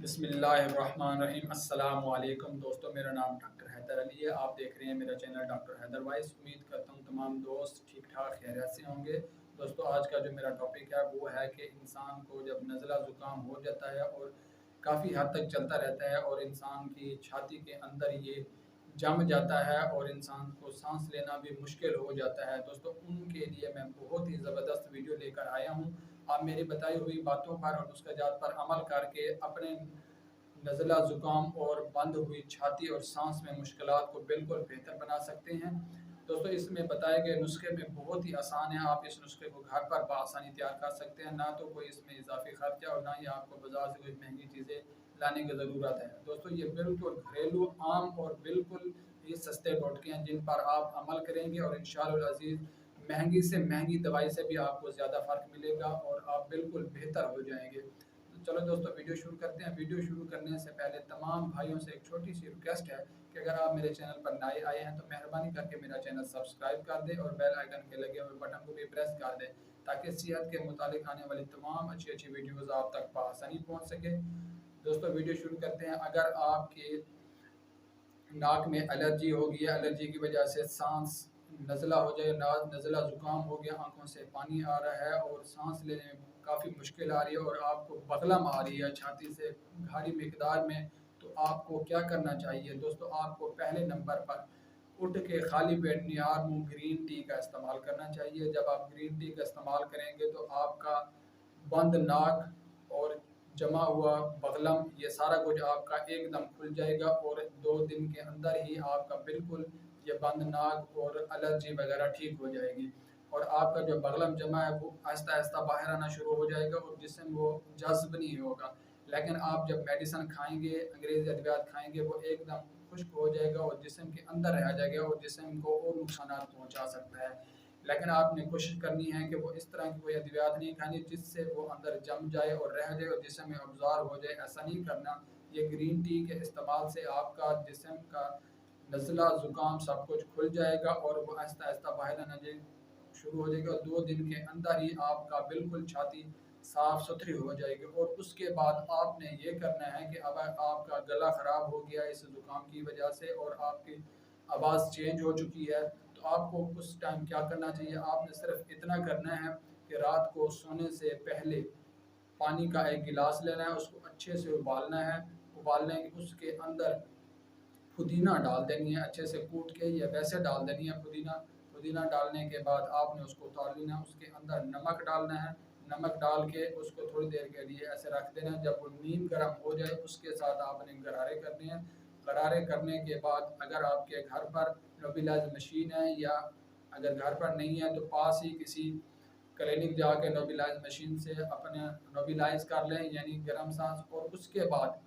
बिस्मिल्लाहिर्रहमानिर्रहीम। अस्सलाम वालेकुम दोस्तों, मेरा नाम डॉक्टर हैदर अली है। आप देख रहे हैं मेरा चैनल डॉक्टर हैदर वाइस। उम्मीद करता हूँ तमाम दोस्त ठीक ठाक खैरियत से होंगे। दोस्तों, आज का जो मेरा टॉपिक है वो है कि इंसान को जब नज़ला ज़ुकाम हो जाता है और काफ़ी हद तक चलता रहता है और इंसान की छाती के अंदर ये जम जाता है और इंसान को सांस लेना भी मुश्किल हो जाता है। दोस्तों, उनके लिए मैं बहुत ही ज़बरदस्त वीडियो लेकर आया हूँ। आप मेरी बताई हुई बातों पर और नुस्ख़ाजात पर अमल करके अपने नज़ला ज़ुकाम और बंद हुई छाती और सांस में मुश्किलात को बिल्कुल बेहतर बना सकते हैं। दोस्तों, इसमें बताए गए नुस्खे में बहुत ही आसान है। आप इस नुस्खे को घर पर बआसानी तैयार कर सकते हैं। ना तो कोई इसमें इजाफी खर्चा और ना ही आपको बाजार से कोई महंगी चीज़ें लाने की ज़रूरत है। दोस्तों, ये बिल्कुल घरेलू, आम और बिल्कुल ही सस्ते टोटके हैं जिन पर आप अमल करेंगे और इंशाअल्लाह अज़ीज़ महंगी से महंगी दवाई से भी आपको ज़्यादा फ़र्क मिलेगा और आप बिल्कुल बेहतर हो जाएंगे। तो चलो दोस्तों, वीडियो शुरू करते हैं। वीडियो शुरू करने से पहले तमाम भाइयों से एक छोटी सी रिक्वेस्ट है कि अगर आप मेरे चैनल पर नए आए हैं तो मेहरबानी करके मेरा चैनल सब्सक्राइब कर दें और बेल आइकन के लगे हुए बटन को भी प्रेस कर दें ताकि सेहत के मुतालिक आने वाली तमाम अच्छी अच्छी वीडियोज़ आप तक बआसानी पहुँच सके। दोस्तों, वीडियो शुरू करते हैं। अगर आपके नाक में एलर्जी हो गई है, एलर्जी की वजह से सांस नज़ला हो जाए, नज़ला ज़ुकाम हो गया, आंखों से पानी आ रहा है और सांस लेने में काफ़ी मुश्किल आ रही है और आपको बगलम आ रही है छाती से भारी मिकदार में, तो आपको क्या करना चाहिए? दोस्तों, आपको पहले नंबर पर उठ के खाली पेट निहार मुँह ग्रीन टी का इस्तेमाल करना चाहिए। जब आप ग्रीन टी का इस्तेमाल करेंगे तो आपका बंद नाक और जमा हुआ बगलम ये सारा कुछ आपका एकदम खुल जाएगा और 2 दिन के अंदर ही आपका बिल्कुल ये बंद नाक और एलर्जी वगैरह ठीक हो जाएगी और आपका जो बगलम जमा है वो आहिस्ता आहिस्ता बाहर आना शुरू हो जाएगा और जिस्म वो जज़्ब नहीं होगा। लेकिन आप जब मेडिसिन खाएंगे, अंग्रेज़ी अद्वियात खाएंगे, वो एकदम खुश्क हो जाएगा और जिस्म के अंदर रह जाएगा और जिस्म को और नुकसानात पहुँचा सकता है। लेकिन आपने कोशिश करनी है कि वो इस तरह की कोई अद्वियात नहीं खानी जिससे वो अंदर जम जाए और रह जाए और जिस्म में अब्ज़ॉर्ब हो जाए। ऐसा नहीं करना। ये ग्रीन टी के इस्तेमाल से आपका जिस्म का नज़ला ज़ुकाम सब कुछ खुल जाएगा और वो आहिस्ता आहिस्ता बाहर आना शुरू हो जाएगा और 2 दिन के अंदर ही आपका बिल्कुल छाती साफ़ सुथरी हो जाएगी। और उसके बाद आपने ये करना है कि अब आपका गला ख़राब हो गया इस ज़ुकाम की वजह से और आपकी आवाज़ चेंज हो चुकी है, तो आपको उस टाइम क्या करना चाहिए? आपने सिर्फ इतना करना है कि रात को सोने से पहले पानी का एक गिलास लेना है, उसको अच्छे से उबालना है। उबालने के उसके अंदर पुदीना डाल देनी है, अच्छे से कूट के या वैसे डाल देनी है पुदीना। पुदीना डालने के बाद आपने उसको उतार लेना है, उसके अंदर नमक डालना है। नमक डाल के उसको थोड़ी देर के लिए ऐसे रख देना है। जब वो नीम गर्म हो जाए उसके साथ आपने गरारे करने हैं। गरारे करने के बाद अगर आपके घर पर नोबिलाइज मशीन है या अगर घर पर नहीं है तो पास ही किसी क्लिनिक जाके नोबिलाइज मशीन से अपने नोबिलाइज कर लें, यानी गर्म सांस। और उसके बाद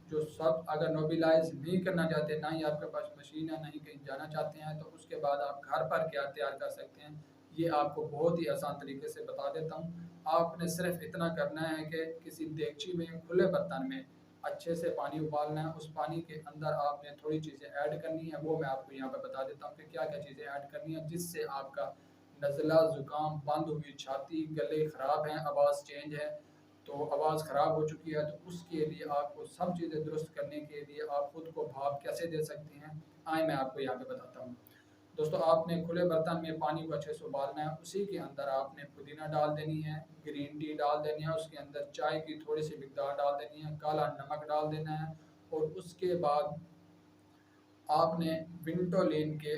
जो सब अगर नोबिलाइज नहीं करना चाहते, ना ही आपके पास मशीन है, ना ही कहीं जाना चाहते हैं, तो उसके बाद आप घर पर क्या तैयार कर सकते हैं, ये आपको बहुत ही आसान तरीके से बता देता हूँ। आपने सिर्फ इतना करना है कि किसी देगची में, खुले बर्तन में अच्छे से पानी उबालना है। उस पानी के अंदर आपने थोड़ी चीज़ें ऐड करनी है, वो मैं आपको यहाँ पे बता देता हूँ कि क्या क्या चीज़ें ऐड करनी है जिससे आपका नज़ला ज़ुकाम, बंद हुई छाती, गले ख़राब हैं, आवाज़ चेंज है, तो आवाज़ ख़राब हो चुकी है, तो उसके लिए आपको सब चीज़ें दुरुस्त करने के लिए आप खुद को भाप कैसे दे सकते हैं, आए मैं आपको यहाँ पे बताता हूँ। दोस्तों, आपने खुले बर्तन में पानी को अच्छे से उबालना है। उसी के अंदर आपने पुदीना डाल देनी है, ग्रीन टी डाल देनी है, उसके अंदर चाय की थोड़ी सी मिकदार डाल देनी है, काला नमक डाल देना है और उसके बाद आपने विंटोलिन के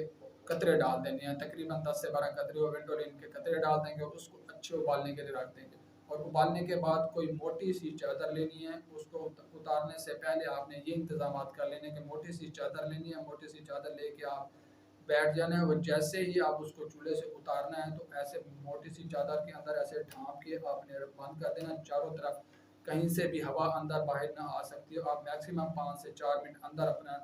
कतरे डाल देने हैं। तकरीबन 10 से 12 कतरे वो विंटोलिन के कतरे डाल देंगे और उसको अच्छे उबालने के लिए रख देंगे। और उबालने के बाद कोई मोटी सी चादर लेनी है, उसको उतारने से पहले आपने ये इंतज़ामात कर लेने कि मोटी सी चादर लेनी है। मोटी सी चादर लेके आप बैठ जाना है और जैसे ही आप उसको चूल्हे से उतारना है तो ऐसे मोटी सी चादर के अंदर ऐसे ढाँप के आपने बंद कर देना चारों तरफ, कहीं से भी हवा अंदर बाहर ना आ सकती है। आप मैक्सिमम 5 से 4 मिनट अंदर अपना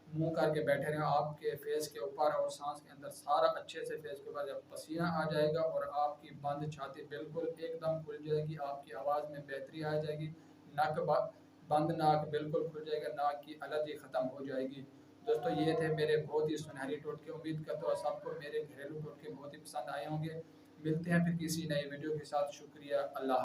मुँह करके बैठे रहें। आपके फेस के ऊपर और सांस के अंदर सारा अच्छे से फेस के ऊपर जब पसीना आ जाएगा और आपकी बंद छाती बिल्कुल एकदम खुल जाएगी, आपकी आवाज़ में बेहतरी आ जाएगी, नक बंद नाक बिल्कुल खुल जाएगा, नाक की एलर्जी ख़त्म हो जाएगी। दोस्तों, ये थे मेरे बहुत ही सुनहरी टोटके। उम्मीद करता हूँ सबको मेरे घरेलू टोटके बहुत ही पसंद आए होंगे। मिलते हैं फिर किसी नई वीडियो के साथ। शुक्रिया। अल्लाह।